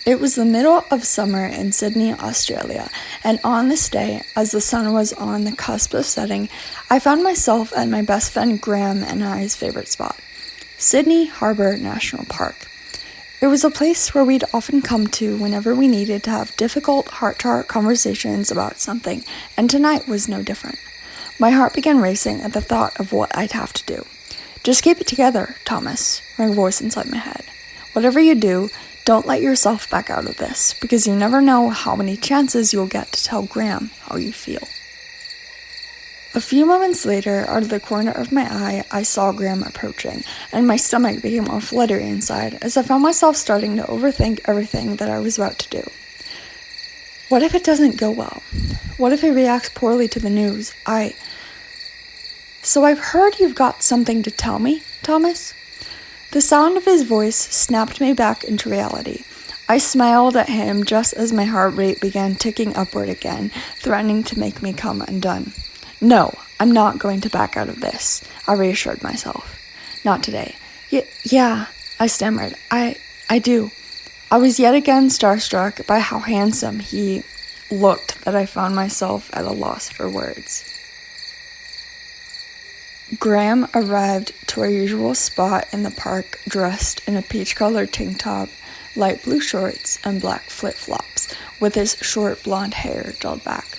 It was the middle of summer in Sydney, Australia, and on this day, as the sun was on the cusp of setting, I found myself at my best friend Graham and I's favorite spot, Sydney Harbour National Park. It was a place where we'd often come to whenever we needed to have difficult heart-to-heart conversations about something, and tonight was no different. My heart began racing at the thought of what I'd have to do. "Just keep it together, Thomas," rang a voice inside my head. "Whatever you do, don't let yourself back out of this, because you never know how many chances you'll get to tell Graham how you feel." A few moments later, out of the corner of my eye, I saw Graham approaching, and my stomach became all fluttery inside as I found myself starting to overthink everything that I was about to do. What if it doesn't go well? What if he reacts poorly to the news? "So I've heard you've got something to tell me, Thomas?" The sound of his voice snapped me back into reality. I smiled at him just as my heart rate began ticking upward again, threatening to make me come undone. "No, I'm not going to back out of this," I reassured myself. "Not today." Yeah, I stammered. I do. I was yet again starstruck by how handsome he looked that I found myself at a loss for words. Graham arrived to our usual spot in the park dressed in a peach-colored tank top, light blue shorts, and black flip-flops, with his short blonde hair gelled back.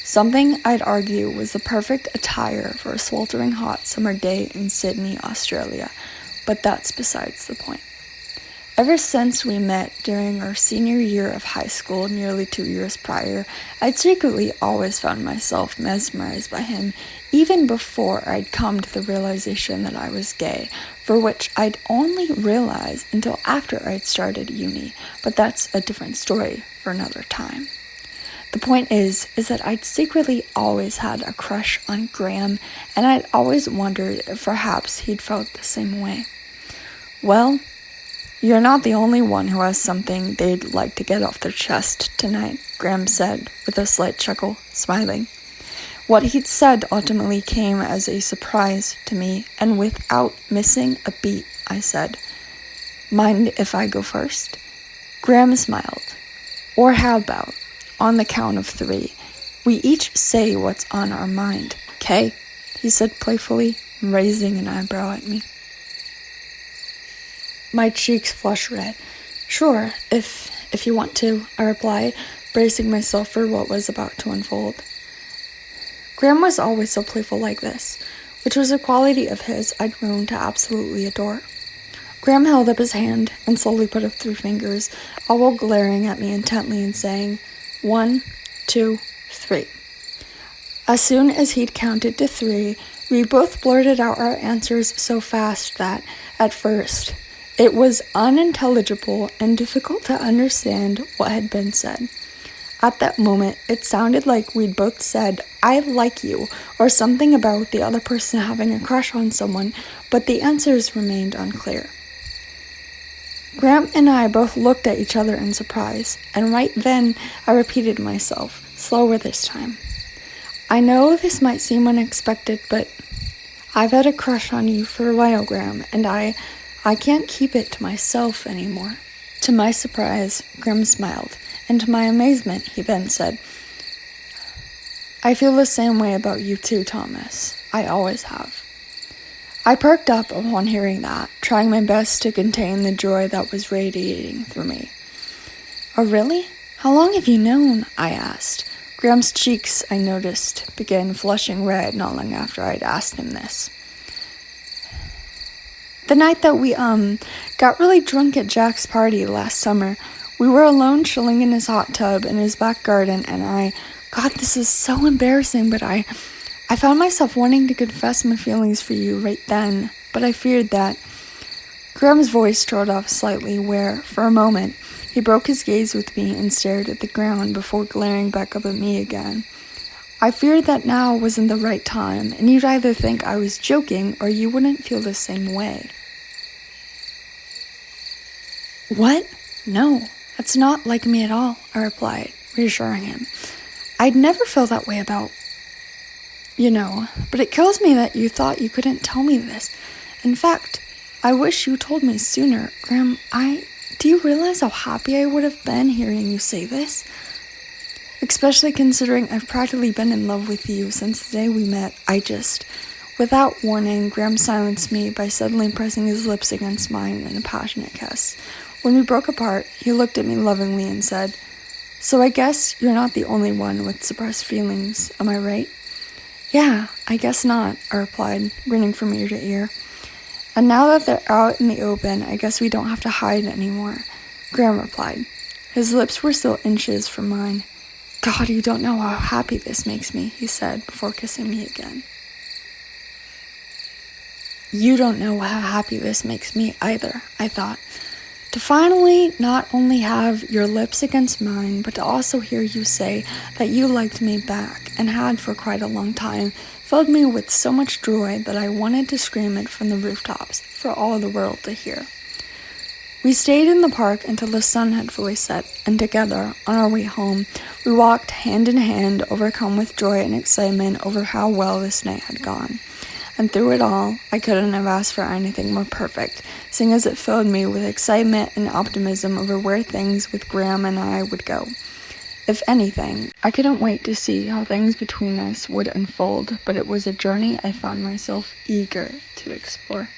Something I'd argue was the perfect attire for a sweltering hot summer day in Sydney, Australia, but that's besides the point. Ever since we met during our senior year of high school nearly 2 years prior, I'd secretly always found myself mesmerized by him, even before I'd come to the realization that I was gay, for which I'd only realized until after I'd started uni, but that's a different story for another time. The point is that I'd secretly always had a crush on Graham, and I'd always wondered if perhaps he'd felt the same way. "Well, you're not the only one who has something they'd like to get off their chest tonight," Graham said with a slight chuckle, smiling. What he'd said ultimately came as a surprise to me, and without missing a beat, I said, "Mind if I go first?" Graham smiled. "Or how about, on the count of 3, we each say what's on our mind, 'kay?" he said playfully, raising an eyebrow at me. My cheeks flushed red. "Sure, if you want to," I replied, bracing myself for what was about to unfold. Graham was always so playful like this, which was a quality of his I'd grown to absolutely adore. Graham held up his hand and slowly put up 3 fingers, all while glaring at me intently and saying, 1, 2, 3. As soon as he'd counted to 3, we both blurted out our answers so fast that, at first, it was unintelligible and difficult to understand what had been said. At that moment, it sounded like we'd both said, "I like you," or something about the other person having a crush on someone, but the answers remained unclear. Graham and I both looked at each other in surprise, and right then I repeated myself, slower this time. "I know this might seem unexpected, but I've had a crush on you for a while, Graham, and I can't keep it to myself anymore." To my surprise, Graham smiled, and to my amazement, he then said, "I feel the same way about you too, Thomas. I always have." I perked up upon hearing that, trying my best to contain the joy that was radiating through me. "Oh, really? How long have you known?" I asked. Graham's cheeks, I noticed, began flushing red not long after I'd asked him this. "The night that we, got really drunk at Jack's party last summer, we were alone chilling in his hot tub in his back garden, and God, this is so embarrassing, but I found myself wanting to confess my feelings for you right then, but I feared that." Graham's voice trailed off slightly where, for a moment, he broke his gaze with me and stared at the ground before glaring back up at me again. "I feared that now wasn't the right time, and you'd either think I was joking or you wouldn't feel the same way." "What? No, that's not like me at all," I replied, reassuring him. "I'd never felt that way about, but it kills me that you thought you couldn't tell me this. In fact, I wish you told me sooner. Graham, I Do you realize how happy I would have been hearing you say this? Especially considering I've practically been in love with you since the day we met. Without warning, Graham silenced me by suddenly pressing his lips against mine in a passionate kiss. When we broke apart, he looked at me lovingly and said, "So I guess you're not the only one with suppressed feelings, am I right?" "Yeah, I guess not," I replied, grinning from ear to ear. "And now that they're out in the open, I guess we don't have to hide anymore," Graham replied. His lips were still inches from mine. "God, you don't know how happy this makes me," he said before kissing me again. "You don't know how happy this makes me either," I thought. To finally not only have your lips against mine, but to also hear you say that you liked me back, and had for quite a long time, filled me with so much joy that I wanted to scream it from the rooftops for all the world to hear. We stayed in the park until the sun had fully set, and together, on our way home, we walked hand in hand, overcome with joy and excitement over how well this night had gone. And through it all, I couldn't have asked for anything more perfect, seeing as it filled me with excitement and optimism over where things with Graham and I would go. If anything, I couldn't wait to see how things between us would unfold, but it was a journey I found myself eager to explore.